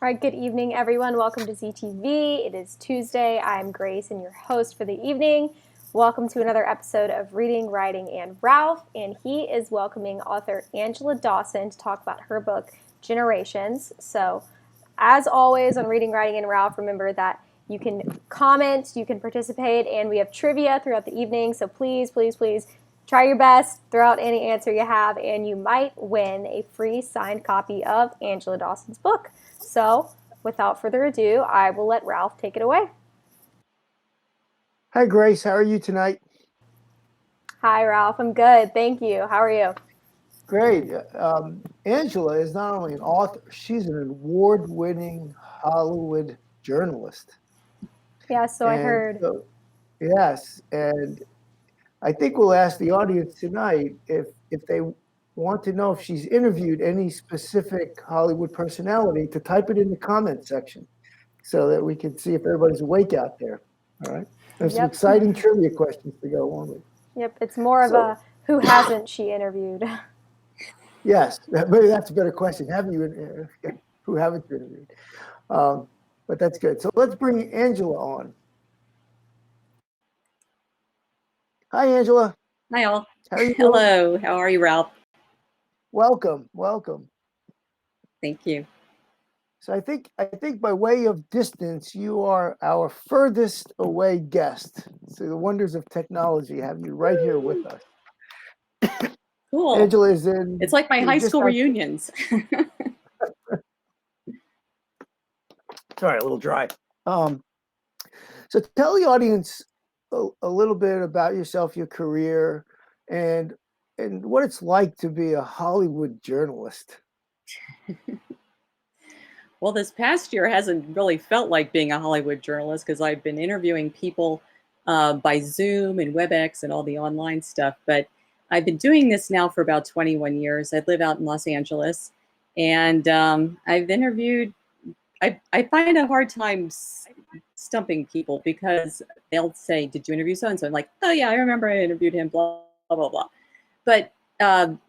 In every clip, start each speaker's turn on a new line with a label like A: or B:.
A: All right, good evening, everyone. Welcome to ZTV. It is Tuesday. I'm Grace and your host for the evening. Welcome to another episode of Reading, Writing, and Ralph. And he is welcoming author Angela Dawson to talk about her book, Generations. So, as always on Reading, Writing, and Ralph, remember that you can comment, you can participate, and we have trivia throughout the evening. So please, please, please try your best, throw out any answer you have, and you might win a free signed copy of Angela Dawson's book. So, without further ado, I will let Ralph take it away.
B: Hi, Grace. How are you tonight?
A: Hi, Ralph. I'm good. Thank you. How are you?
B: Great. Angela is not only an author, she's an award-winning Hollywood journalist.
A: Yeah, so I
B: And
A: heard.
B: so, yes, and I think we'll ask the audience tonight if they want to know if she's interviewed any specific Hollywood personality to type it in the comment section so that we can see if everybody's awake out there. All right. There's some
A: Yep.
B: exciting trivia questions to go along with.
A: Yep. It's more of
B: So,
A: a who hasn't she interviewed?
B: yes, maybe that's a better question. Have you, who haven't you interviewed? But that's good. So let's bring Angela on. Hi, Angela.
C: Hi, all.
B: How are you doing?
C: Hello. How are you, Ralph?
B: Welcome, welcome.
C: Thank you.
B: So I think by way of distance, you are our furthest away guest. So the wonders of technology have you right here with us.
C: Cool.
B: Angela is in.
C: It's like my high school reunions.
B: Sorry, a little dry. So tell the audience a little bit about yourself, your career, and what it's like to be a Hollywood journalist.
C: Well, this past year hasn't really felt like being a Hollywood journalist because I've been interviewing people by Zoom and WebEx and all the online stuff. But I've been doing this now for about 21 years. I live out in Los Angeles, and I've interviewed. I find a hard time stumping people because they'll say, "Did you interview so and so?" I'm like, "Oh yeah, I remember I interviewed him." Blah blah blah blah. But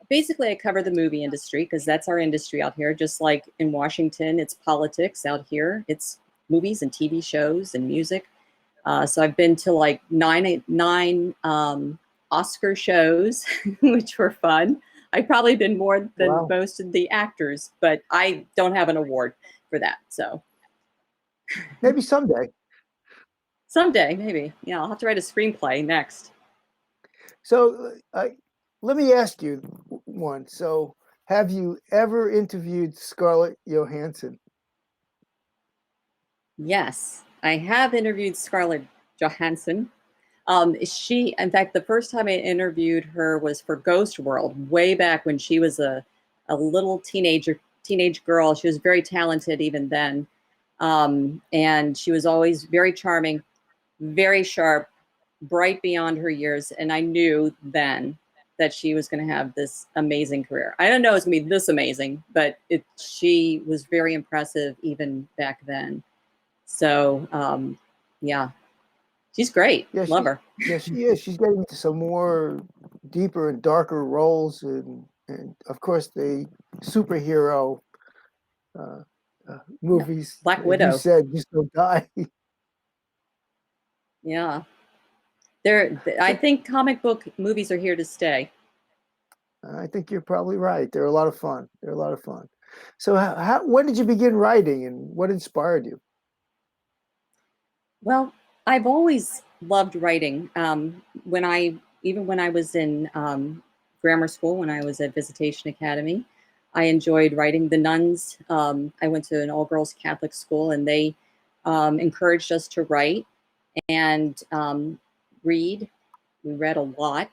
C: basically, I cover the movie industry because that's our industry out here. Just like in Washington, it's politics. Out here, it's movies and TV shows and music. So I've been to like nine Oscar shows, which were fun. I've probably been more than most of the actors, but I don't have an award for that. So
B: maybe someday.
C: Someday, maybe. Yeah, I'll have to write a screenplay next.
B: So let me ask you one. So have you ever interviewed Scarlett Johansson?
C: Yes, I have interviewed Scarlett Johansson. In fact, the first time I interviewed her was for Ghost World, way back when she was a little teenage girl. She was very talented even then. And she was always very charming, very sharp, bright beyond her years. And I knew then that she was going to have this amazing career. I don't know it's going to be this amazing, but she was very impressive even back then. So, yeah. She's great.
B: Yeah,
C: love her.
B: Yeah, she is. She's getting into some more deeper and darker roles, and of course the superhero movies.
C: Black Widow.
B: You said just don't die.
C: Yeah, I think comic book movies are here to stay.
B: I think you're probably right. They're a lot of fun. So, when did you begin writing, and what inspired you?
C: Well, I've always loved writing. When I was in grammar school, when I was at Visitation Academy, I enjoyed writing. The nuns. I went to an all-girls Catholic school, and they encouraged us to write and read. We read a lot.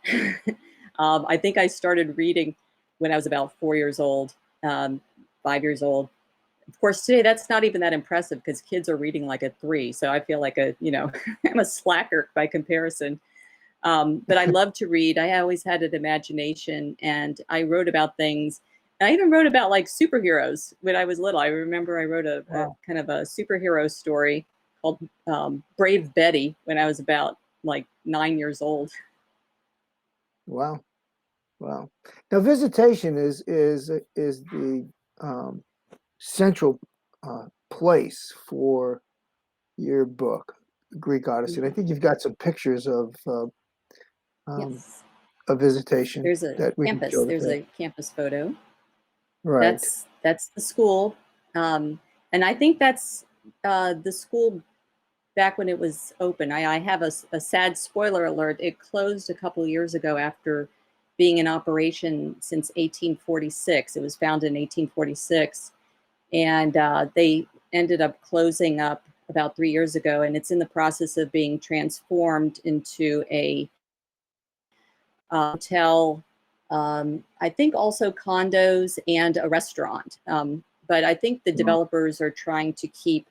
C: I think I started reading when I was about 4 years old, 5 years old. Of course, today that's not even that impressive because kids are reading like at 3. So I feel like I'm a slacker by comparison. But I love to read. I always had an imagination, and I wrote about things. I even wrote about like superheroes when I was little. I remember I wrote a kind of a superhero story called Brave Betty when I was about like 9 years old.
B: Wow. Now, Visitation is the central place for your book, Greek Odyssey. And I think you've got some pictures of
C: Yes.
B: a Visitation
C: There's a
B: that we can
C: campus.
B: show.
C: There's a campus photo.
B: Right.
C: That's the school, and I think that's the school back when it was open. I have a sad spoiler alert. It closed a couple years ago after being in operation since 1846. It was founded in 1846, and they ended up closing up about 3 years ago, and it's in the process of being transformed into a hotel, I think also condos and a restaurant. But I think the developers are trying to keep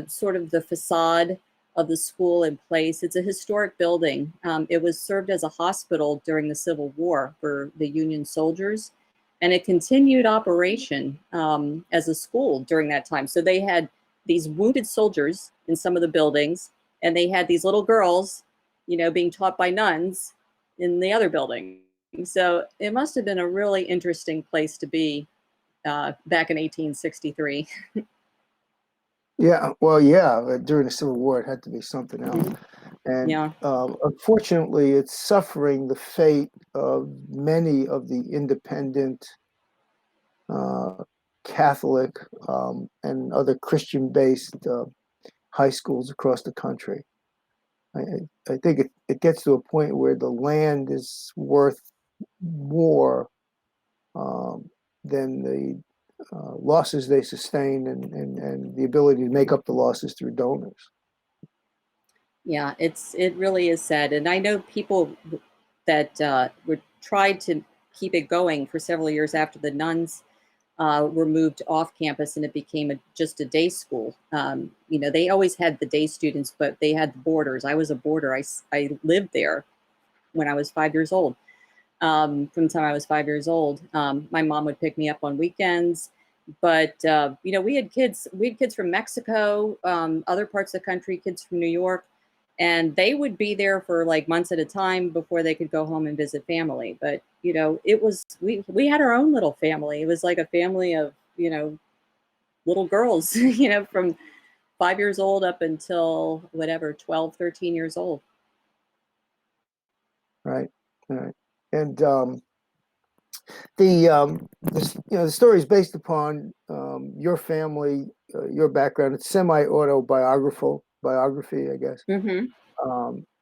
C: sort of the facade of the school in place. It's a historic building. It was served as a hospital during the Civil War for the Union soldiers, and it continued operation as a school during that time. So they had these wounded soldiers in some of the buildings, and they had these little girls, being taught by nuns in the other building. So it must have been a really interesting place to be back in 1863.
B: Yeah, well, yeah, during the Civil War, it had to be something else. And
C: Yeah.
B: unfortunately, it's suffering the fate of many of the independent Catholic and other Christian-based high schools across the country. I think it gets to a point where the land is worth more than the losses they sustain and the ability to make up the losses through donors.
C: Yeah, it really is sad. And I know people that were tried to keep it going for several years after the nuns were moved off campus and it became just a day school. They always had the day students, but they had the boarders. I was a boarder. I lived there when I was 5 years old. From the time I was 5 years old, my mom would pick me up on weekends. But we had kids. We had kids from Mexico, other parts of the country, kids from New York, and they would be there for like months at a time before they could go home and visit family. But it was we had our own little family. It was like a family of little girls, from 5 years old up until whatever 12, 13 years old.
B: Right. And the story is based upon your family, your background. It's biography, I guess.
C: Mm-hmm.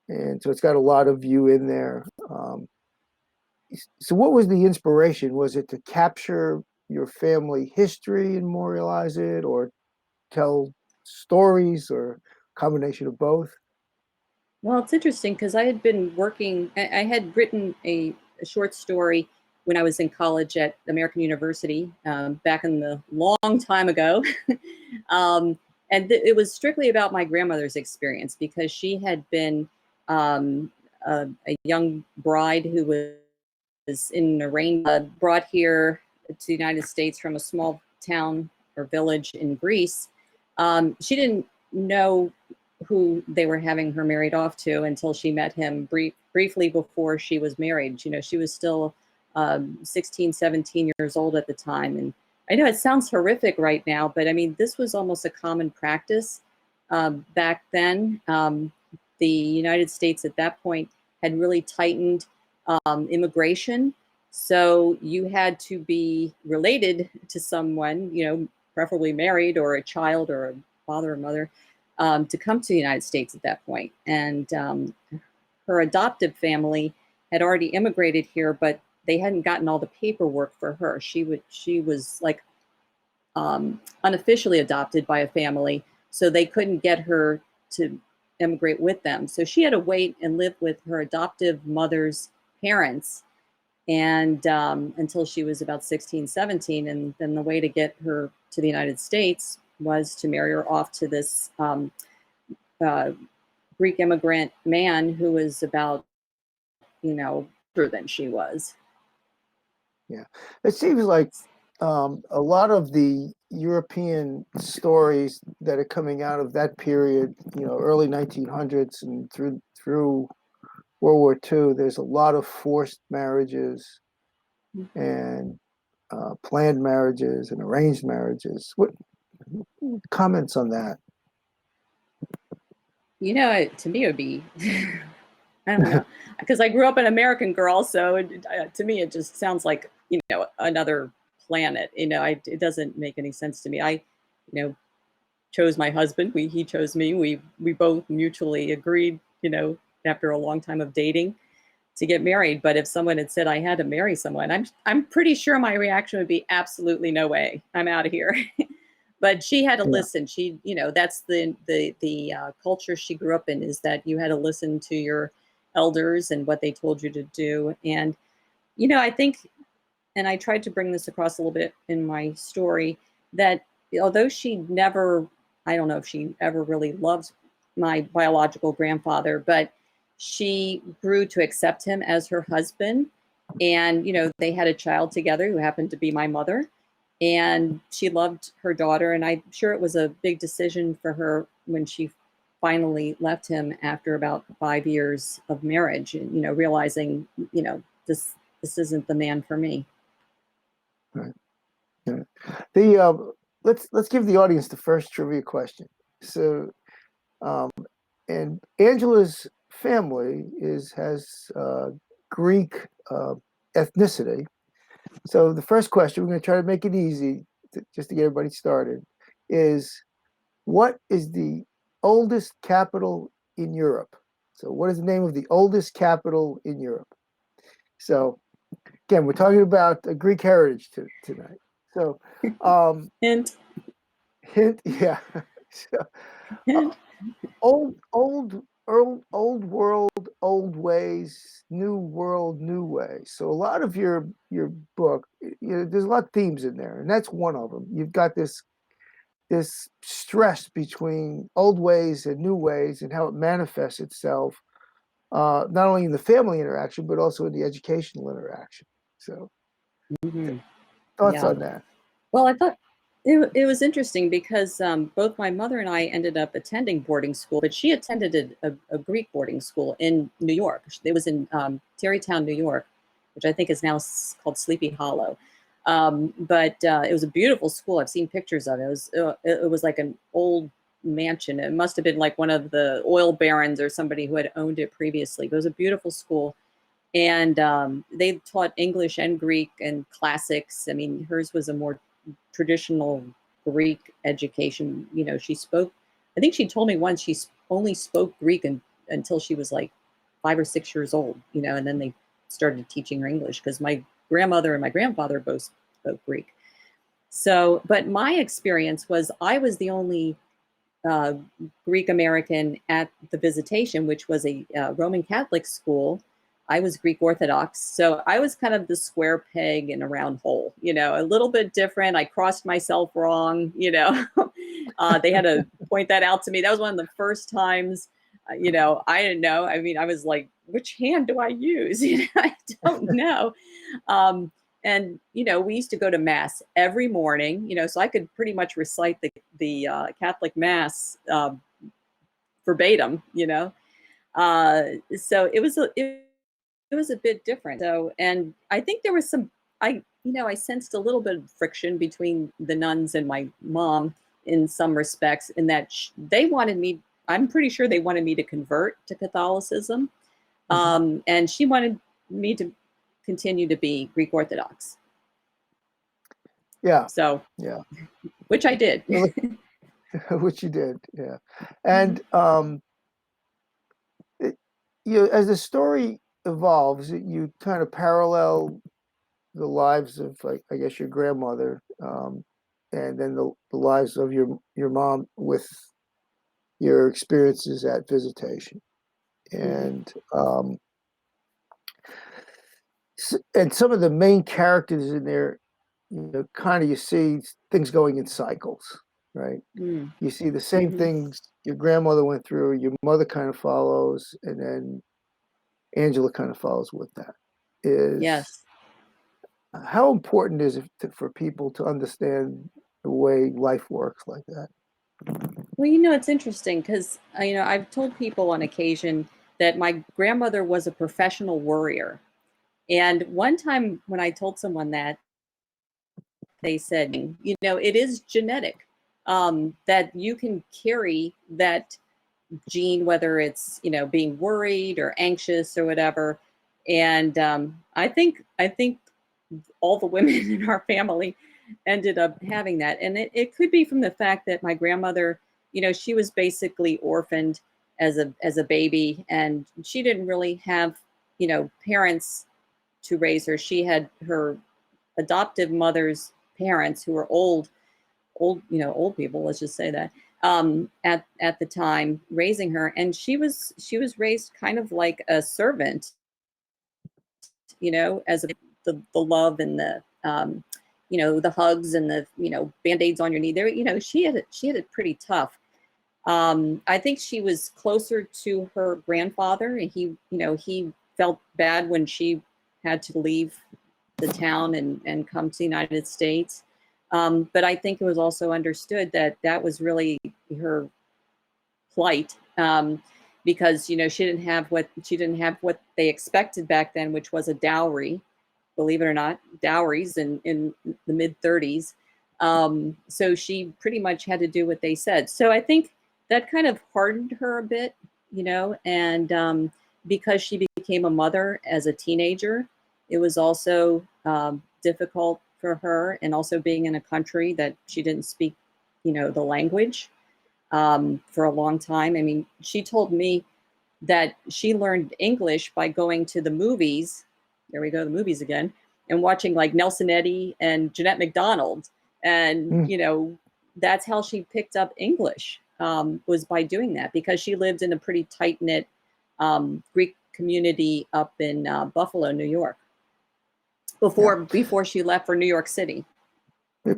B: And so it's got a lot of you in there. So what was the inspiration? Was it to capture your family history and memorialize it, or tell stories, or combination of both?
C: Well, it's interesting because I had been working, I had written a short story when I was in college at American University back in the long time ago. It was strictly about my grandmother's experience because she had been a young bride who was in a brought here to the United States from a small town or village in Greece. She didn't know who they were having her married off to until she met him briefly before she was married. She was still 16, 17 years old at the time. And I know it sounds horrific right now, but I mean, this was almost a common practice back then. The United States at that point had really tightened immigration. So you had to be related to someone, preferably married or a child or a father or mother, to come to the United States at that point. And her adoptive family had already immigrated here, but they hadn't gotten all the paperwork for her. She was like unofficially adopted by a family, so they couldn't get her to immigrate with them. So she had to wait and live with her adoptive mother's parents and until she was about 16, 17. And then the way to get her to the United States was to marry her off to this Greek immigrant man who was about, older than she was.
B: Yeah, it seems like a lot of the European stories that are coming out of that period, early 1900s and through World War II, there's a lot of forced marriages and planned marriages and arranged marriages. comments on that?
C: To me, it would be, I don't know, because I grew up an American girl, so to me, it just sounds like, another planet. It doesn't make any sense to me. I, chose my husband. He chose me. We both mutually agreed, after a long time of dating, to get married. But if someone had said I had to marry someone, I'm pretty sure my reaction would be absolutely no way. I'm out of here. But she had to listen. She, that's the culture she grew up in, is that you had to listen to your elders and what they told you to do. And, I think, and I tried to bring this across a little bit in my story, that although she never, I don't know if she ever really loved my biological grandfather, but she grew to accept him as her husband. And, they had a child together who happened to be my mother. And she loved her daughter. And I'm sure it was a big decision for her when she finally left him after about 5 years of marriage, and, realizing, this isn't the man for me.
B: Right. Yeah. Let's give the audience the first trivia question. So, and Angela's family has Greek ethnicity. So the first question, we're going to try to make it easy, just to get everybody started, is what is the oldest capital in Europe? So what is the name of the oldest capital in Europe? So again, we're talking about Greek heritage tonight. So
C: Hint.
B: yeah. So, old world, old ways, new world, new ways. So a lot of your book, there's a lot of themes in there, and that's one of them. You've got this stress between old ways and new ways, and how it manifests itself, not only in the family interaction but also in the educational interaction. So, thoughts on that?
C: Well, I thought it was interesting because both my mother and I ended up attending boarding school, but she attended a Greek boarding school in New York. It was in Tarrytown, New York, which I think is now called Sleepy Hollow. But it was a beautiful school. I've seen pictures of it. It was like an old mansion. It must have been like one of the oil barons or somebody who had owned it previously. But it was a beautiful school. And they taught English and Greek and classics. I mean, hers was a more traditional Greek education. I think she told me once she only spoke Greek until she was like 5 or 6 years old, and then they started teaching her English, because my grandmother and my grandfather both spoke Greek. So, but my experience was I was the only Greek American at the Visitation, which was a Roman Catholic school. I was Greek Orthodox, so I was kind of the square peg in a round hole, a little bit different. I crossed myself wrong, they had to point that out to me. That was one of the first times, I didn't know. I mean, I was like, which hand do I use? I don't know. And, we used to go to Mass every morning, so I could pretty much recite the Catholic Mass verbatim, so it was a bit different. So, and I think there was I sensed a little bit of friction between the nuns and my mom in some respects, in that they wanted me, I'm pretty sure they wanted me to convert to Catholicism. And she wanted me to continue to be Greek Orthodox.
B: Yeah.
C: So,
B: yeah.
C: Which I did.
B: Which you did. Yeah. And, as the story evolves, you kind of parallel the lives of, like, I guess, your grandmother, and then the lives of your mom with your experiences at Visitation, and and some of the main characters in there, kind of, you see things going in cycles, right? You see the same things your grandmother went through, your mother kind of follows, and then Angela kind of follows with that.
C: Yes.
B: How important is it for people to understand the way life works like that?
C: Well, it's interesting because, I've told people on occasion that my grandmother was a professional worrier. And one time when I told someone that, they said, it is genetic. that you can carry that gene, whether it's, being worried or anxious or whatever. And I think all the women in our family ended up having that. And it could be from the fact that my grandmother, she was basically orphaned as a baby, and she didn't really have, parents to raise her. She had her adoptive mother's parents, who were old people, let's just say that, at the time, raising her. And she was raised kind of like a servant, as the love and the hugs and the band-aids on your knee. There, she had it pretty tough. I think she was closer to her grandfather, and he felt bad when she had to leave the town and come to the United States. But I think it was also understood that that was really her plight, because she didn't have what they expected back then, which was a dowry. Believe it or not, dowries in the mid 30s. So she pretty much had to do what they said. So I think that kind of hardened her a bit, and because she became a mother as a teenager, it was also difficult for her, and also being in a country that she didn't speak, the language, for a long time. I mean, she told me that she learned English by going to the movies. There we go, the movies again, and watching like Nelson Eddy and Jeanette MacDonald. And, that's how she picked up English, was by doing that, because she lived in a pretty tight knit Greek community up in Buffalo, New York, before she left for New York City.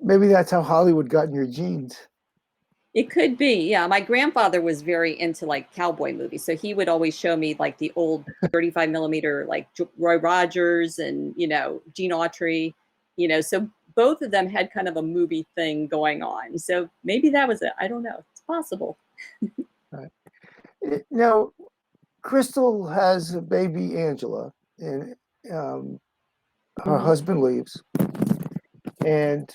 B: Maybe that's how Hollywood got in your genes.
C: It could be, yeah. My grandfather was very into like cowboy movies, so he would always show me like the old 35 millimeter, like Roy Rogers and Gene Autry, So both of them had kind of a movie thing going on. So maybe that was it. I don't know. It's possible.
B: Right. Now, Crystal has a baby, Angela, and her husband leaves, and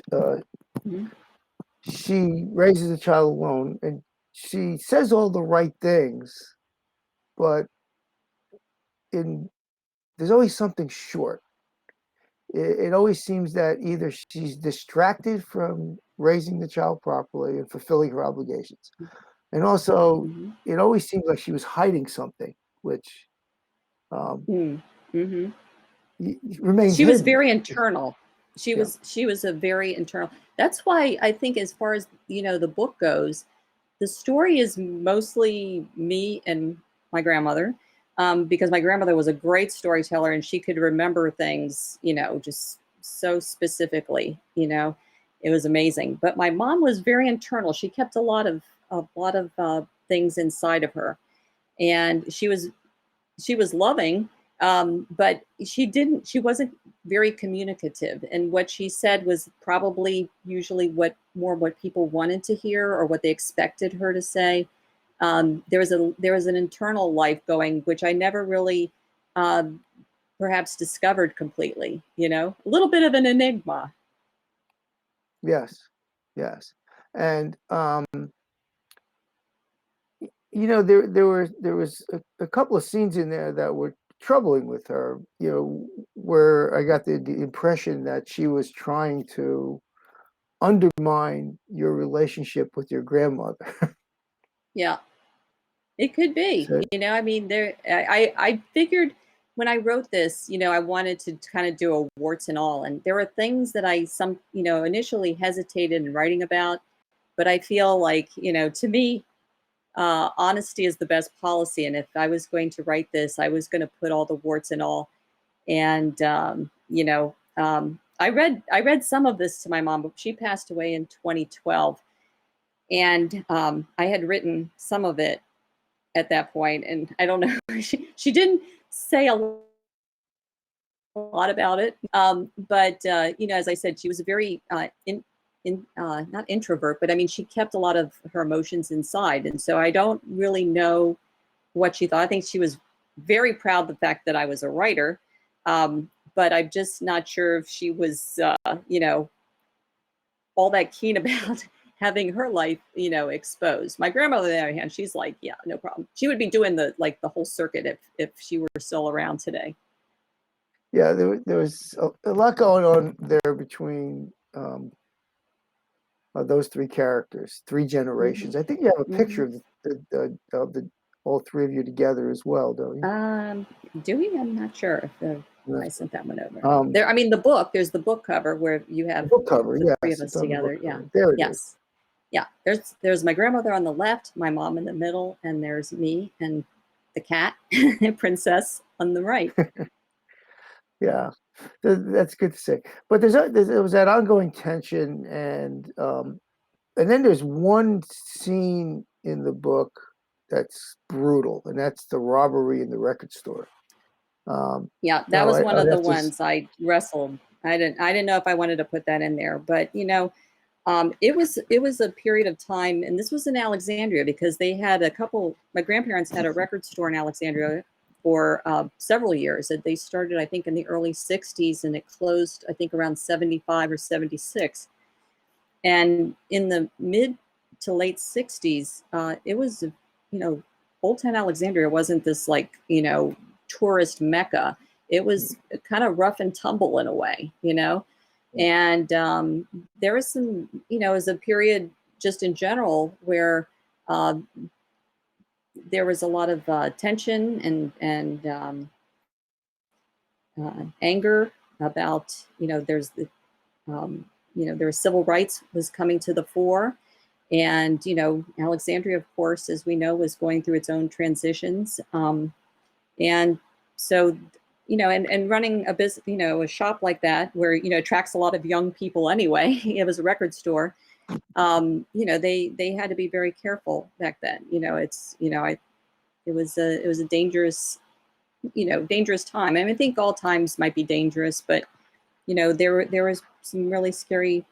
B: she raises the child alone, and she says all the right things, but there's always something short. It always seems that either she's distracted from raising the child properly and fulfilling her obligations, and also it always seems like she was hiding something, which remains
C: She was
B: hidden.
C: very internal. She was a very internal. That's why I think, as far as the book goes, the story is mostly me and my grandmother, because my grandmother was a great storyteller, and she could remember things, just so specifically. It was amazing. But my mom was very internal. She kept a lot of things inside of her, and she was loving, but she wasn't very communicative. And what she said was probably usually what people wanted to hear, or what they expected her to say. There was an internal life going, which I never really perhaps discovered completely, a little bit of an enigma.
B: Yes. And there was a couple of scenes in there that were troubling with her, where I got the impression that she was trying to undermine your relationship with your grandmother.
C: Yeah, it could be.
B: So,
C: I mean, I figured when I wrote this, I wanted to kind of do a warts and all, and there were things that I initially hesitated in writing about, but I feel like, to me, honesty is the best policy. And if I was going to write this, I was going to put all the warts and all. And I read some of this to my mom, but she passed away in 2012, and I had written some of it at that point, and I don't know, she didn't say a lot about it, but as I said, she was a very not introvert, but I mean, she kept a lot of her emotions inside, and so I don't really know what she thought. I think she was very proud of the fact that I was a writer, but I'm just not sure if she was all that keen about having her life, exposed. My grandmother, on the other hand, she's like, yeah, no problem. She would be doing the whole circuit if she were still around today.
B: Yeah, there was a lot going on there between those three characters, three generations. I think you have a picture of the all three of you together as well, don't you?
C: Do we? I'm not sure if
B: Yeah.
C: I sent that one over. There, I mean, there's the book cover where you
B: The
C: have
B: book cover,
C: the
B: yes,
C: three of us
B: it's on the
C: together.
B: book
C: Yeah.
B: cover. There it is.
C: Yes. Yeah. There's my grandmother on the left, my mom in the middle, and there's me and the cat, Princess, on the right.
B: Yeah, that's good to say. But there was that ongoing tension, and then there's one scene in the book that's brutal, and that's the robbery in the record store.
C: Yeah, that
B: Now
C: was one of the
B: have to
C: ones I wrestled. I didn't know if I wanted to put that in there, but it was a period of time, and this was in Alexandria because they had my grandparents had a record store in Alexandria for several years. They started, I think, in the early 60s, and it closed, I think, around 75 or 76. And in the mid to late 60s, it was, Old Town Alexandria wasn't this tourist mecca. It was kind of rough and tumble in a way, and there was some, it was a period just in general where there was a lot of tension and anger about, there's civil rights was coming to the fore. And, Alexandria, of course, as we know, was going through its own transitions. And so, and running a business, a shop like that where, attracts a lot of young people anyway, it was a record store. They had to be very careful back then. It was a dangerous, dangerous time. I mean, I think all times might be dangerous, but, there was some really scary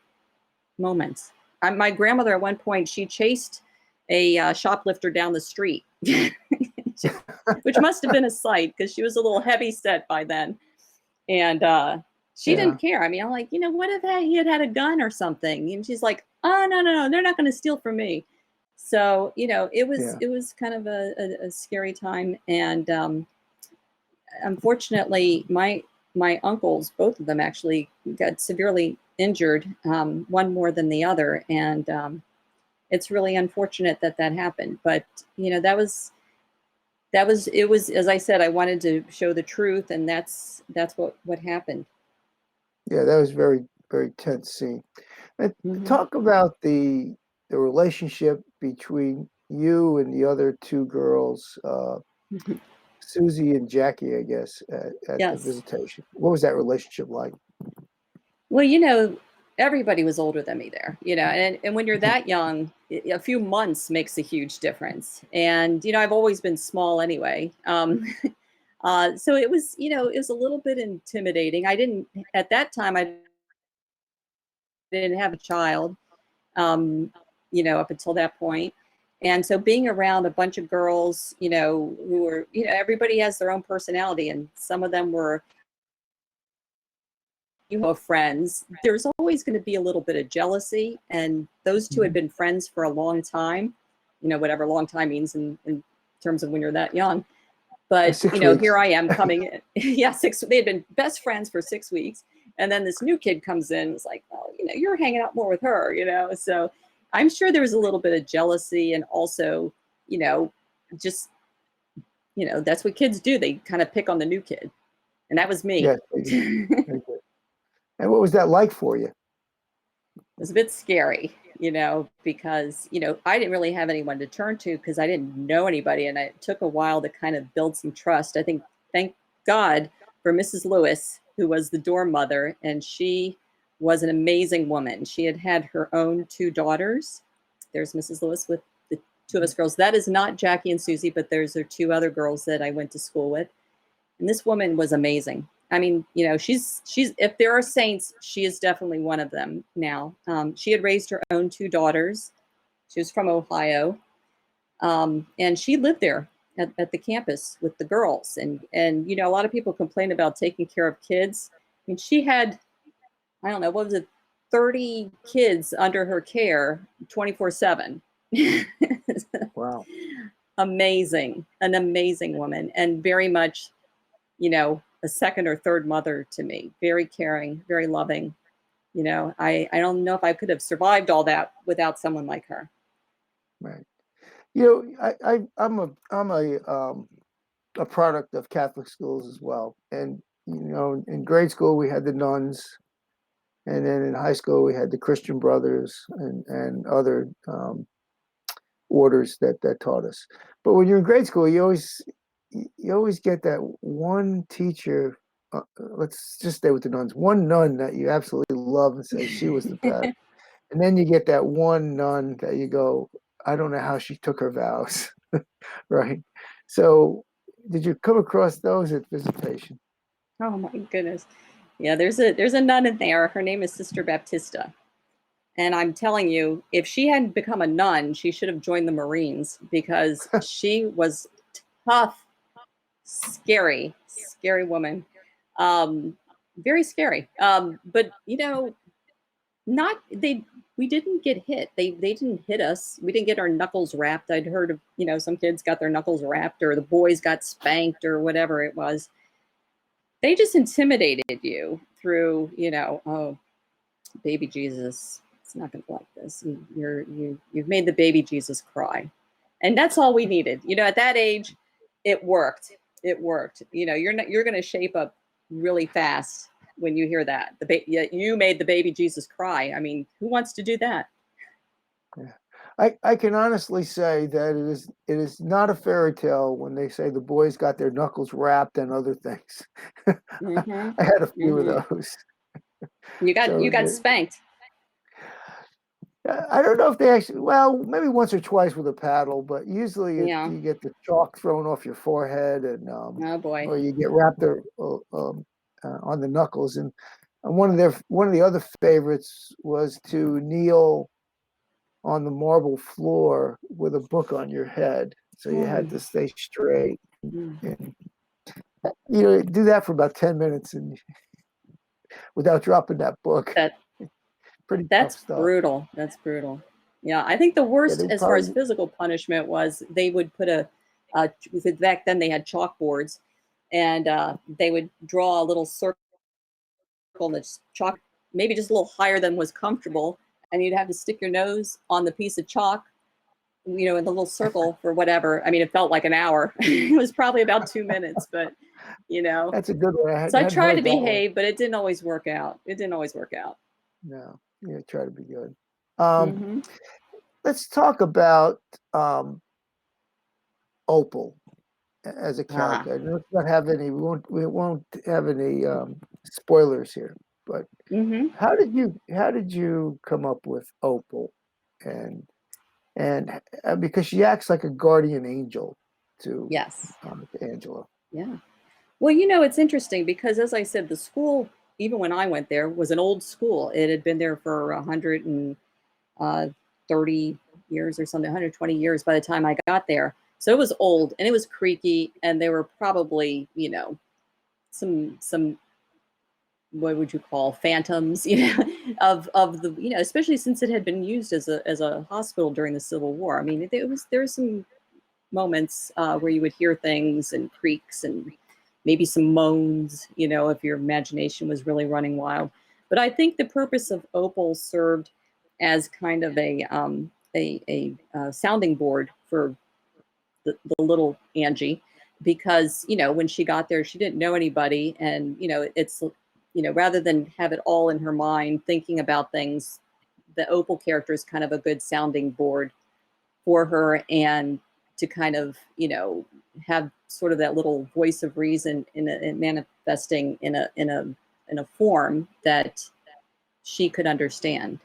C: moments. My grandmother at one point, she chased a shoplifter down the street, which must have been a sight because she was a little heavy set by then. And she didn't care. I mean, I'm like, what if he had a gun or something? And she's like, oh, no, they're not going to steal from me. So, it was kind of a scary time. And unfortunately, my uncles, both of them actually got severely injured, one more than the other. And it's really unfortunate that happened. But, it was, as I said, I wanted to show the truth, and that's what happened.
B: Yeah, that was very, very tense scene. And talk about the relationship between you and the other two girls, Susie and Jackie, I guess, at
C: Yes.
B: the Visitation. What was that relationship like?
C: Well, everybody was older than me there, and when you're that young, a few months makes a huge difference. And, I've always been small anyway. So it was, it was a little bit intimidating. At that time, I didn't have a child, up until that point. And so being around a bunch of girls, who were, everybody has their own personality, and some of them were, friends, there's always going to be a little bit of jealousy. And those two had been friends for a long time, whatever long time means in terms of when you're that young. But, here I am coming in. Yeah, they had been best friends for 6 weeks. And then this new kid comes in. It's like, well, you're hanging out more with her, So I'm sure there was a little bit of jealousy, and also, just, that's what kids do. They kind of pick on the new kid. And that was me.
B: Yes, they did. And what was that like for you?
C: It was a bit scary, because, I didn't really have anyone to turn to because I didn't know anybody. And it took a while to kind of build some trust. I think, thank God for Mrs. Lewis, who was the dorm mother. And she was an amazing woman. She had her own 2 daughters. There's Mrs. Lewis with the 2 of us girls. That is not Jackie and Susie, but there's her 2 other girls that I went to school with. And this woman was amazing. I mean, she's if there are saints, she is definitely one of them now. She had raised her own 2 daughters. She was from Ohio. And she lived there at the campus with the girls. And a lot of people complain about taking care of kids. I mean, she had, I don't know, what was it, 30 kids under her care 24/7.
B: Wow.
C: Amazing, an amazing woman, and very much, a second or third mother to me. Very caring, very loving. I don't know if I could have survived all that without someone like her.
B: Right. I'm a product of Catholic schools as well, and in grade school we had the nuns, and then in high school we had the Christian Brothers and other orders that taught us. But when you're in grade school, you always get that one teacher. Let's just stay with the nuns. One nun that you absolutely love and say she was the best, and then you get that one nun that you go, I don't know how she took her vows, right? So, did you come across those at Visitation?
C: Oh my goodness. Yeah, there's a nun in there. Her name is Sister Baptista. And I'm telling you, if she hadn't become a nun, she should have joined the Marines, because she was tough, scary, scary woman. Very scary. But not they we didn't get hit. They didn't hit us. We didn't get our knuckles rapped. I'd heard of, some kids got their knuckles rapped, or the boys got spanked, or whatever it was. They just intimidated you through, oh, baby Jesus, it's not going to like this. You've made the baby Jesus cry, and that's all we needed. At that age, it worked. It worked. You're going to shape up really fast when you hear that you made the baby Jesus cry. I mean, who wants to do that?
B: Yeah. I can honestly say that it is not a fairy tale when they say the boys got their knuckles rapped and other things.
C: Mm-hmm.
B: I had a few
C: Mm-hmm.
B: of those.
C: You got spanked.
B: I don't know if they actually, well, maybe once or twice with a paddle, but usually
C: Yeah.
B: you get the chalk thrown off your forehead, and
C: Oh boy.
B: or you get wrapped on the knuckles. And one of the other favorites was to kneel on the marble floor with a book on your head, so you had to stay straight. And do that for about 10 minutes and without dropping that book. Pretty tough stuff.
C: Brutal. That's brutal. Yeah, I think the worst as far as
B: probably,
C: physical punishment was they would put back then they had chalkboards, and they would draw a little circle that's chalk, maybe just a little higher than was comfortable, and you'd have to stick your nose on the piece of chalk, in the little circle for whatever. I mean, it felt like an hour. It was probably about 2 minutes, but
B: that's a good one.
C: So I tried to behave, but it didn't always work out.
B: No, try to be good.
C: Mm-hmm.
B: Let's talk about Opal as a character. Let's not have any. We won't have any spoilers here. But
C: Mm-hmm.
B: how did you come up with Opal, and because she acts like a guardian angel to
C: Yes.
B: to Angela.
C: Yeah. Well, it's interesting because, as I said, the school, even when I went there, was an old school. It had been there for 130 years or something, 120 years by the time I got there. So it was old, and it was creaky, and there were probably, some what would you call phantoms, of the, especially since it had been used as a hospital during the Civil War. I mean, there were some moments where you would hear things and creaks and maybe some moans, if your imagination was really running wild. But I think the purpose of Opal served as kind of a sounding board for the little Angie, because when she got there, she didn't know anybody, and it's rather than have it all in her mind thinking about things, the Opal character is kind of a good sounding board for her, and to kind of have sort of that little voice of reason in manifesting in a form that she could understand.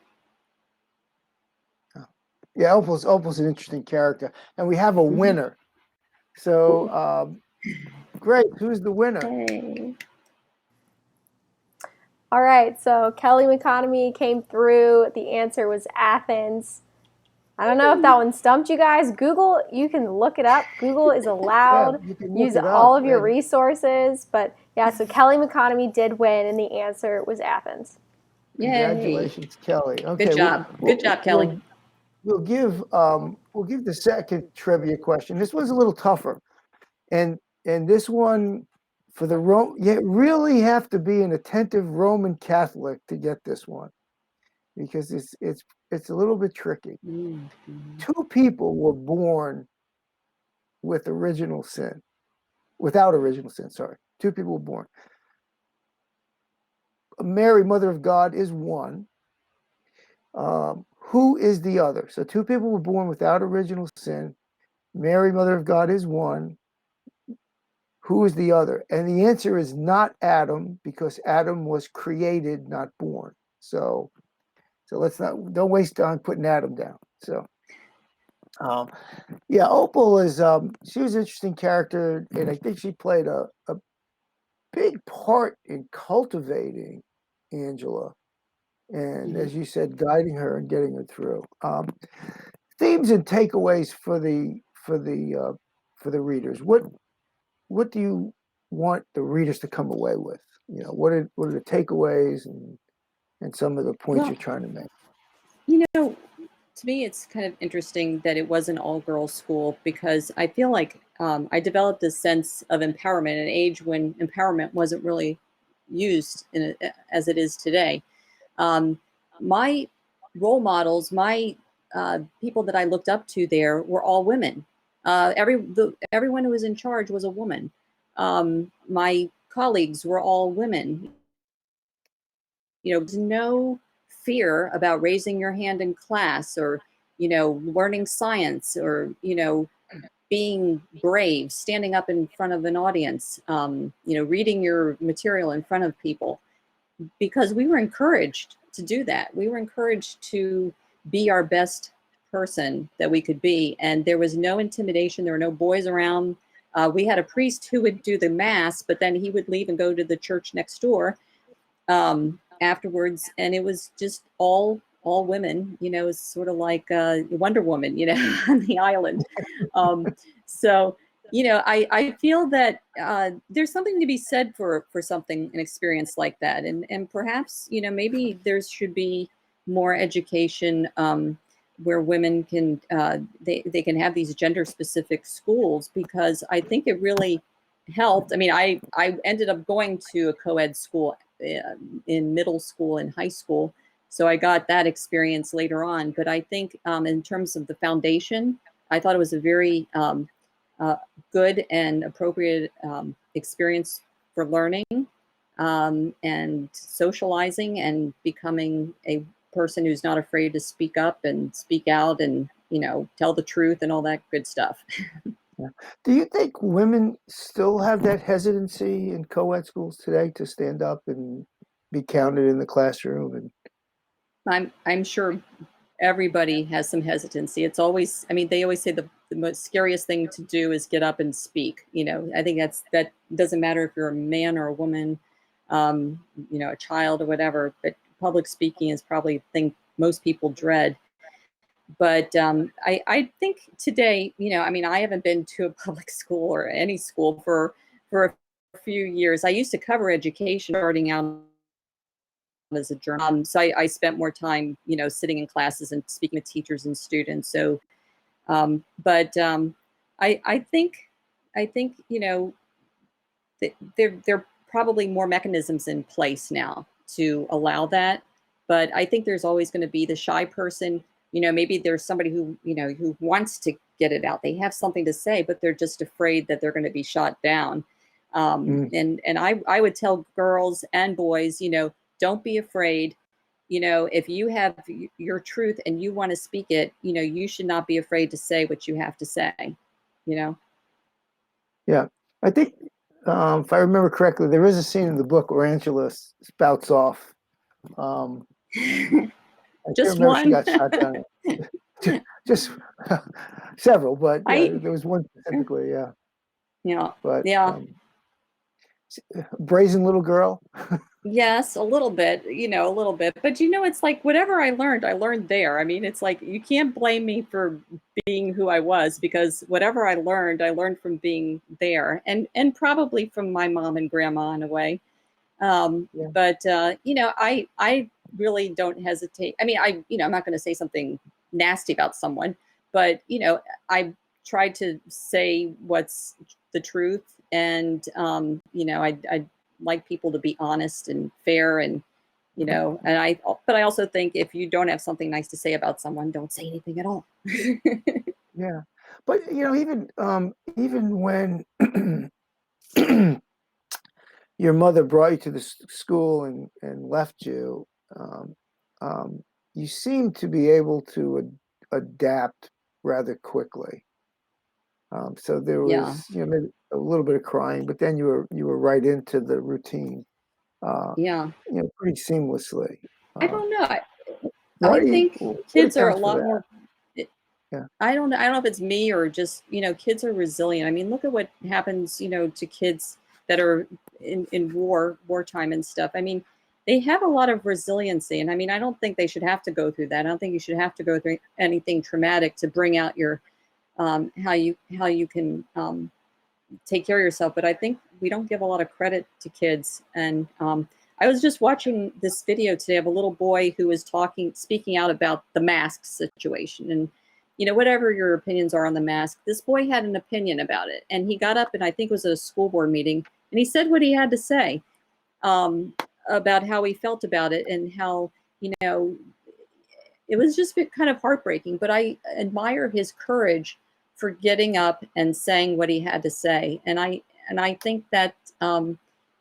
B: Yeah, Opal's an interesting character, and we have a winner. So, great. Who's the winner?
C: Hey.
A: All right, so Kelly McConomy came through. The answer was Athens. I don't know if that one stumped you guys. Google, you can look it up. Google is allowed. Use all of your resources. But yeah, so Kelly McConomy did win, and the answer was Athens.
C: Yay.
B: Congratulations, Kelly. Okay,
C: Good job. Good job, Kelly.
B: We'll give the second trivia question. This one's a little tougher, and this one for the you really have to be an attentive Roman Catholic to get this one, because it's a little bit tricky.
C: Mm-hmm.
B: Two people were born without original sin. Sorry, two people were born. Mary, Mother of God, is one. Who is the other? So two people were born without original sin. Mary, Mother of God, is one. Who is the other? And the answer is not Adam, because Adam was created, not born. So don't waste time putting Adam down. So, yeah, Opal is she was an interesting character, and I think she played a big part in cultivating Angela, and as you said, guiding her and getting her through. Themes and takeaways for the readers. What do you want the readers to come away with? What are the takeaways and some of the points you're trying to make?
C: To me, it's kind of interesting that it was an all-girls school, because I feel like I developed a sense of empowerment at an age when empowerment wasn't really used as it is today. My role models, my people that I looked up to there were all women. Everyone who was in charge was a woman. My colleagues were all women. There's no fear about raising your hand in class, or learning science, or being brave, standing up in front of an audience, reading your material in front of people, because we were encouraged to do that. We were encouraged to be our best person that we could be, and there was no intimidation. There were no boys around. We had a priest who would do the mass, but then he would leave and go to the church next door afterwards, and it was just all women. It's sort of like Wonder Woman, on the island. So I feel that there's something to be said for an experience like that, and perhaps maybe there should be more education where women can they can have these gender specific schools, because I think it really helped. I mean, I ended up going to a co-ed school in middle school and high school, so I got that experience later on. But I think in terms of the foundation, I thought it was a very good and appropriate experience for learning and socializing and becoming a person who's not afraid to speak up and speak out and tell the truth and all that good stuff.
B: Yeah. Do you think women still have that hesitancy in co-ed schools today to stand up and be counted in the classroom?
C: And I'm sure everybody has some hesitancy. It's always, they always say the most scariest thing to do is get up and speak. I think that doesn't matter if you're a man or a woman, a child or whatever, but public speaking is probably the thing most people dread. But I think today, I haven't been to a public school or any school for a few years. I used to cover education starting out as a journalist. So I spent more time, sitting in classes and speaking with teachers and students. So, I think, there are probably more mechanisms in place now to allow that. But I think there's always going to be the shy person. Maybe there's somebody who wants to get it out. They have something to say, but they're just afraid that they're going to be shot down. And I would tell girls and boys, don't be afraid. If you have your truth and you want to speak it, you should not be afraid to say what you have to say,
B: Yeah, I think if I remember correctly, there is a scene in the book where Angela spouts off.
C: Just one.
B: She got shot down. just several, but there was one specifically. Yeah.
C: Yeah.
B: But
C: yeah.
B: Brazen little girl.
C: Yes, a little bit. But it's like whatever I learned there. It's like you can't blame me for being who I was, because whatever I learned from being there, and probably from my mom and grandma in a way. But I really don't hesitate. I mean, I'm not going to say something nasty about someone, but I try to say what's the truth, and I like people to be honest and fair, and but I also think if you don't have something nice to say about someone, don't say anything at all.
B: Yeah, but even when your mother brought you to the school and left you, um, you seem to be able to adapt rather quickly. So there
C: Yeah,
B: was, maybe a little bit of crying, but then you were right into the routine, uh,
C: yeah.
B: pretty seamlessly.
C: I
B: Uh,
C: don't know. I
B: why do
C: think
B: what
C: kids are a
B: accounts for
C: lot
B: that?
C: more.
B: Yeah,
C: I don't know if it's me or just, kids are resilient. I mean, look at what happens, to kids that are in wartime and stuff. I mean, they have a lot of resiliency. And I mean, I don't think they should have to go through that. I don't think you should have to go through anything traumatic to bring out your, how you can take care of yourself. But I think we don't give a lot of credit to kids. And I was just watching this video today of a little boy who was speaking out about the mask situation. And, whatever your opinions are on the mask, this boy had an opinion about it. And he got up, and I think it was at a school board meeting, and he said what he had to say about how he felt about it, and how, it was just kind of heartbreaking. But I admire his courage for getting up and saying what he had to say. And I think that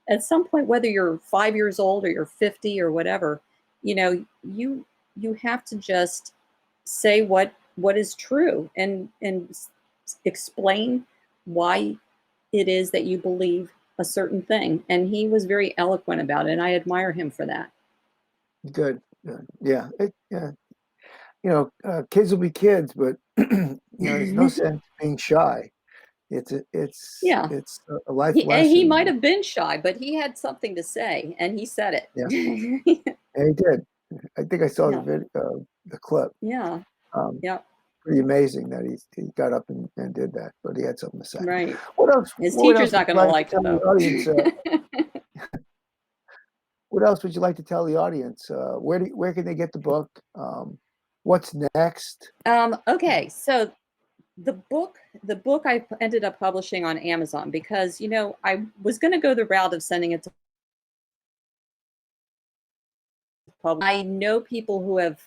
C: at some point, whether you're 5 years old or you're 50 or whatever, you have to just say what is true, and explain why it is that you believe a certain thing. And he was very eloquent about it, and I admire him for that.
B: good, good. Yeah, yeah. Kids will be kids, but there's no sense being shy.
C: Yeah,
B: It's a life
C: he might
B: lesson.
C: have been shy, but he had something to say, and he said
B: Yeah,
C: it.
B: and he did. I think I saw the
C: Yeah,
B: video, the clip.
C: yeah,
B: Um,
C: yeah,
B: Pretty amazing that he got up and did that, but he had something to say.
C: right.
B: What else?
C: His
B: What
C: teacher's
B: else would
C: not
B: you
C: going to
B: like to
C: like
B: tell
C: it
B: the
C: though.
B: audience? What else would you like to tell the audience? Where can they get the book? What's next?
C: Okay, so the book I ended up publishing on Amazon, because I was going to go the route of sending it to publish. I know people who have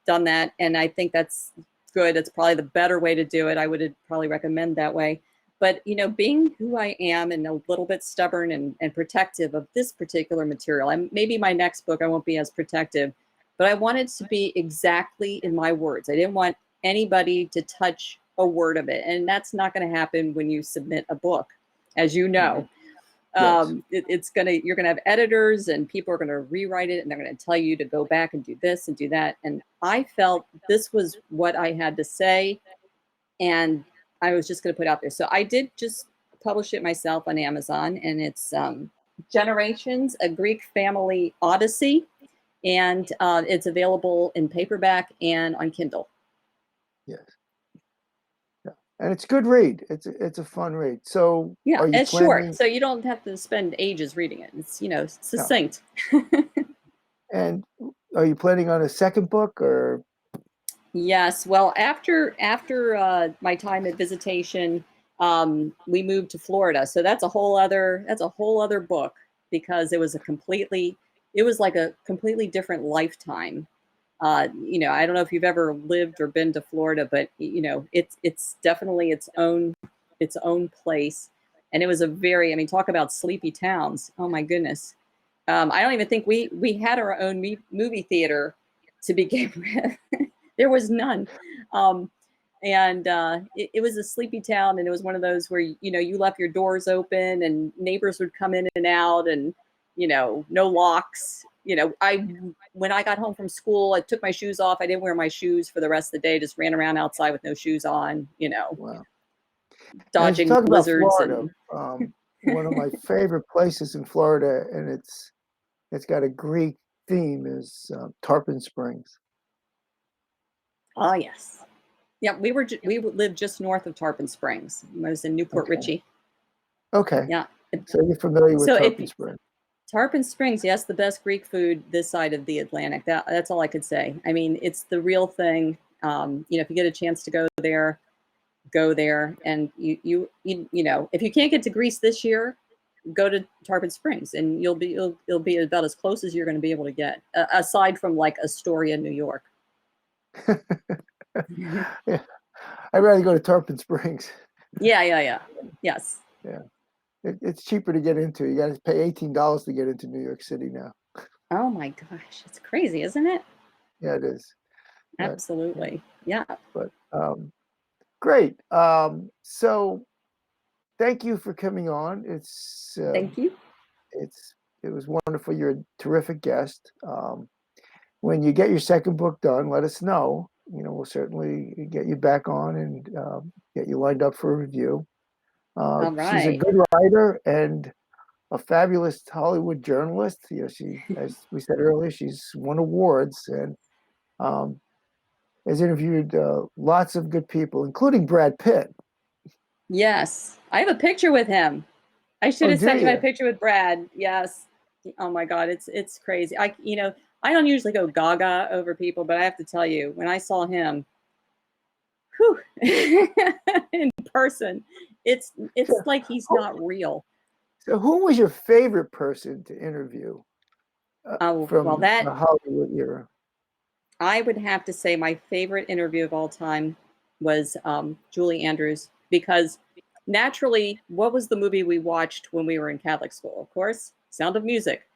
C: done that, and I think that's good. It's probably the better way to do it. I would probably recommend that way. But being who I am, and a little bit stubborn and protective of this particular material, and maybe my next book I won't be as protective, but I wanted to be exactly in my words. I didn't want anybody to touch a word of it, and that's not going to happen when you submit a book, as you know.
B: Yes,
C: You're gonna have editors, and people are gonna rewrite it, and they're gonna tell you to go back and do this and do that. And I felt this was what I had to say, and I was just gonna put it out there. So I did just publish it myself on Amazon, and it's Generations: A Greek Family Odyssey, and it's available in paperback and on Kindle.
B: yes, yeah, and it's a good read. It's a fun read. So,
C: Yeah,
B: are you
C: it's short,
B: planning?
C: so you don't have to spend ages reading it. It's
B: No,
C: succinct.
B: and are you planning on a second book or?
C: Yes. Well, after my time at Visitation, we moved to Florida. So that's a whole other book, because it was like a completely different lifetime. I don't know if you've ever lived or been to Florida, but it's definitely its own place. And it was I mean, talk about sleepy towns. Oh my goodness. I don't even think we had our own movie theater to begin with. There was none. And it was a sleepy town, and it was one of those where you left your doors open, and neighbors would come in and out, and no locks. When I got home from school, I took my shoes off. I didn't wear my shoes for the rest of the day. Just ran around outside with no shoes on.
B: Wow. And as you
C: Dodging
B: talk about
C: blizzards
B: Florida,
C: and.
B: one of my favorite places in Florida, and it's got a Greek theme, is Tarpon Springs.
C: Oh yes, yeah. We lived just north of Tarpon Springs. I was in Newport
B: Okay.
C: Richey.
B: Okay.
C: Yeah.
B: So you're familiar with
C: So if
B: Tarpon Springs.
C: Tarpon Springs, yes, the best Greek food this side of the Atlantic. That's all I could say. I mean, it's the real thing. If you get a chance to go there, go there. And if you can't get to Greece this year, go to Tarpon Springs, and it'll be about as close as you're going to be able to get, aside from like Astoria, New York.
B: Yeah, I'd rather go to Tarpon Springs.
C: Yeah. Yes.
B: Yeah, it's cheaper to get into. You got to pay $18 to get into New York City now.
C: Oh my gosh, it's crazy, isn't it?
B: Yeah, it is.
C: Absolutely. Yeah.
B: But great. So thank you for coming on.
C: Thank you.
B: It was wonderful. You're a terrific guest. When you get your second book done, let us know. We'll certainly get you back on and get you lined up for a review.
C: All right.
B: She's a good writer and a fabulous Hollywood journalist. She, as we said earlier, she's won awards and has interviewed lots of good people, including Brad Pitt.
C: Yes, I have a picture with him. I should have sent you my picture with Brad. Yes. Oh my God, it's crazy. I don't usually go gaga over people, but I have to tell you, when I saw him, in person, it's like he's not real.
B: So, who was your favorite person to interview from the Hollywood era?
C: I would have to say my favorite interview of all time was Julie Andrews, because naturally, what was the movie we watched when we were in Catholic school? Of course, Sound of Music,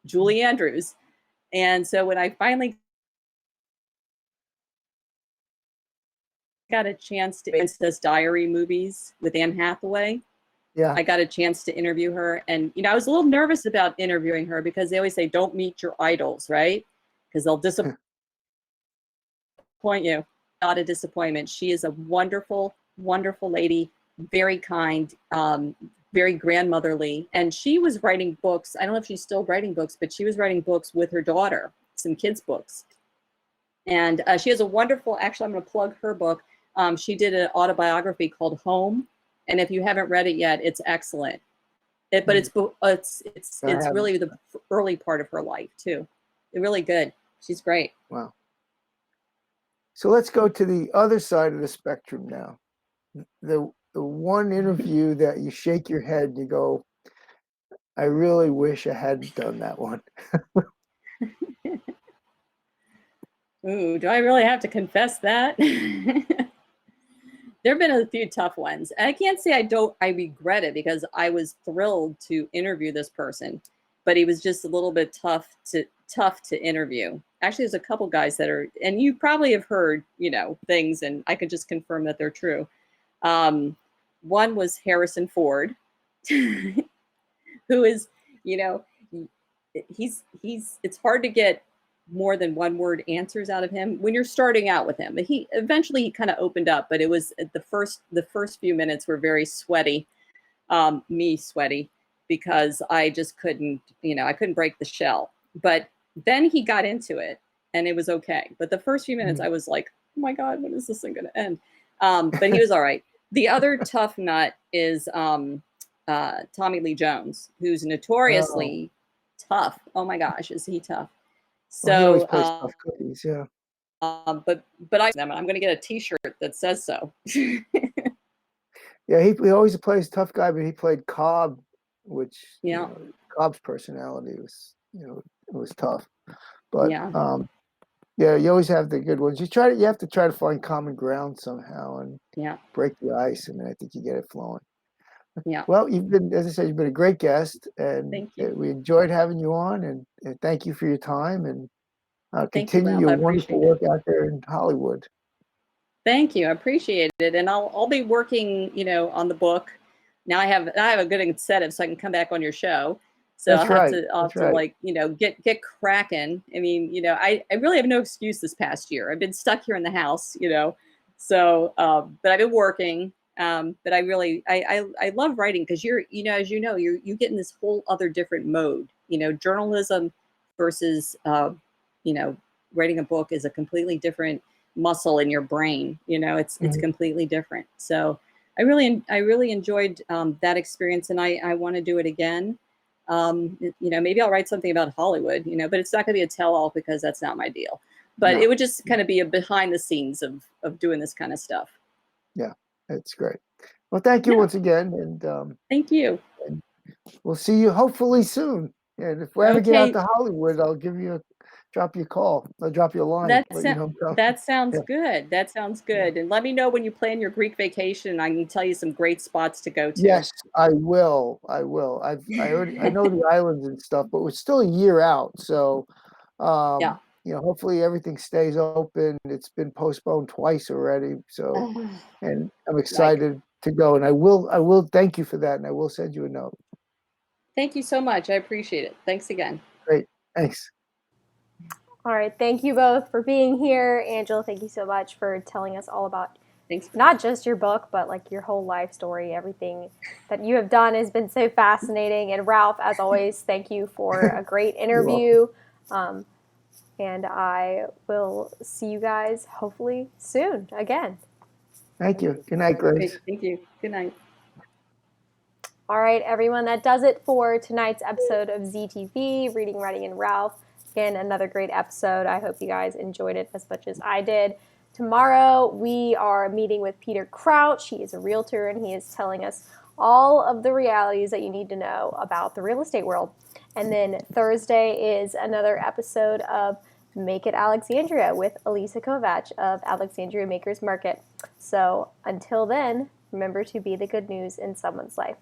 C: Julie Andrews. And so when I finally got a chance to Princess Diary movies with Anne Hathaway, I got a chance to interview her. And, I was a little nervous about interviewing her because they always say, don't meet your idols, right? Because they'll disappoint you. Not a disappointment. She is a wonderful, wonderful lady, very kind, very grandmotherly. And she was writing books. I don't know if she's still writing books, but she was writing books with her daughter, some kids' books. And she has a wonderful, actually, I'm going to plug her book. She did an autobiography called Home. And if you haven't read it yet, it's excellent. But it's really the early part of her life too. They're really good. She's great.
B: Wow. So let's go to the other side of the spectrum now. The one interview that you shake your head and you go, I really wish I hadn't done that one.
C: Ooh, do I really have to confess that? There have been a few tough ones. And I can't say I regret it, because I was thrilled to interview this person, but he was just a little bit tough to interview. Actually, there's a couple guys that are, and you probably have heard, things, and I can just confirm that they're true. One was Harrison Ford, who is, it's hard to get more than one word answers out of him when you're starting out with him. But he eventually kind of opened up, but it was the first few minutes were very sweaty, me sweaty, because I just couldn't, I couldn't break the shell. But then he got into it and it was okay. But the first few minutes I was like, oh my God, when is this thing going to end? But he was all right. The other tough nut is Tommy Lee Jones, who's notoriously tough. Oh my gosh, is he tough? So
B: he always plays tough cookies, yeah.
C: But I'm going to get a T-shirt that says so.
B: Yeah, he always plays tough guy, but he played Cobb, which Cobb's personality was it was tough. But you always have the good ones. You have to try to find common ground somehow and break the ice, and I think you get it flowing.
C: Yeah.
B: Well, as I said, you've been a great guest, and
C: thank you.
B: We enjoyed having you on, and thank you for your time, and continue
C: you,
B: your wonderful work out there in Hollywood.
C: Thank you. I appreciate it. And I'll be working, on the book. Now I have a good incentive so I can come back on your show. So I'll have to get cracking. I mean, I really have no excuse this past year. I've been stuck here in the house, so, but I've been working. But I love writing, because you're you get in this whole other different mode, journalism versus, writing a book is a completely different muscle in your brain. It's completely different. So I really enjoyed that experience, and I want to do it again. Maybe I'll write something about Hollywood, but it's not going to be a tell-all because that's not my deal. But
B: No.
C: it would just kind of be a behind the scenes of doing this kind of stuff.
B: Yeah, it's great. Well, thank you once again, and
C: Thank you.
B: we'll see you hopefully soon. And if we ever get out
C: Okay.
B: to Hollywood, I'll drop you a call. I'll drop you a line.
C: That
B: Let you know I'm coming.
C: that sounds
B: Yeah.
C: good. That sounds good. And let me know when you plan your Greek vacation. I can tell you some great spots to go to.
B: Yes, I will. I know the islands and stuff, but we're still a year out. So,
C: Yeah.
B: hopefully everything stays open. It's been postponed twice already. So, and I'm excited to go. And I will thank you for that. And I will send you a note.
C: Thank you so much. I appreciate it. Thanks again.
B: Great. Thanks.
A: All right. Thank you both for being here. Angela, thank you so much for telling us all about
C: Thanks.
A: Not just your book, but like your whole life story. Everything that you have done has been so fascinating. And Ralph, as always, thank you for a great interview. And I will see you guys hopefully soon again.
B: Thank you. Good night, Grace.
C: Great. Thank you. Good night.
A: All right, everyone, that does it for tonight's episode of ZTV, Reading, Writing, and Ralph. Again, another great episode. I hope you guys enjoyed it as much as I did. Tomorrow, we are meeting with Peter Crouch. He is a realtor, and he is telling us all of the realities that you need to know about the real estate world. And then Thursday is another episode of Make It Alexandria with Elisa Kovac of Alexandria Makers Market. So until then, remember to be the good news in someone's life.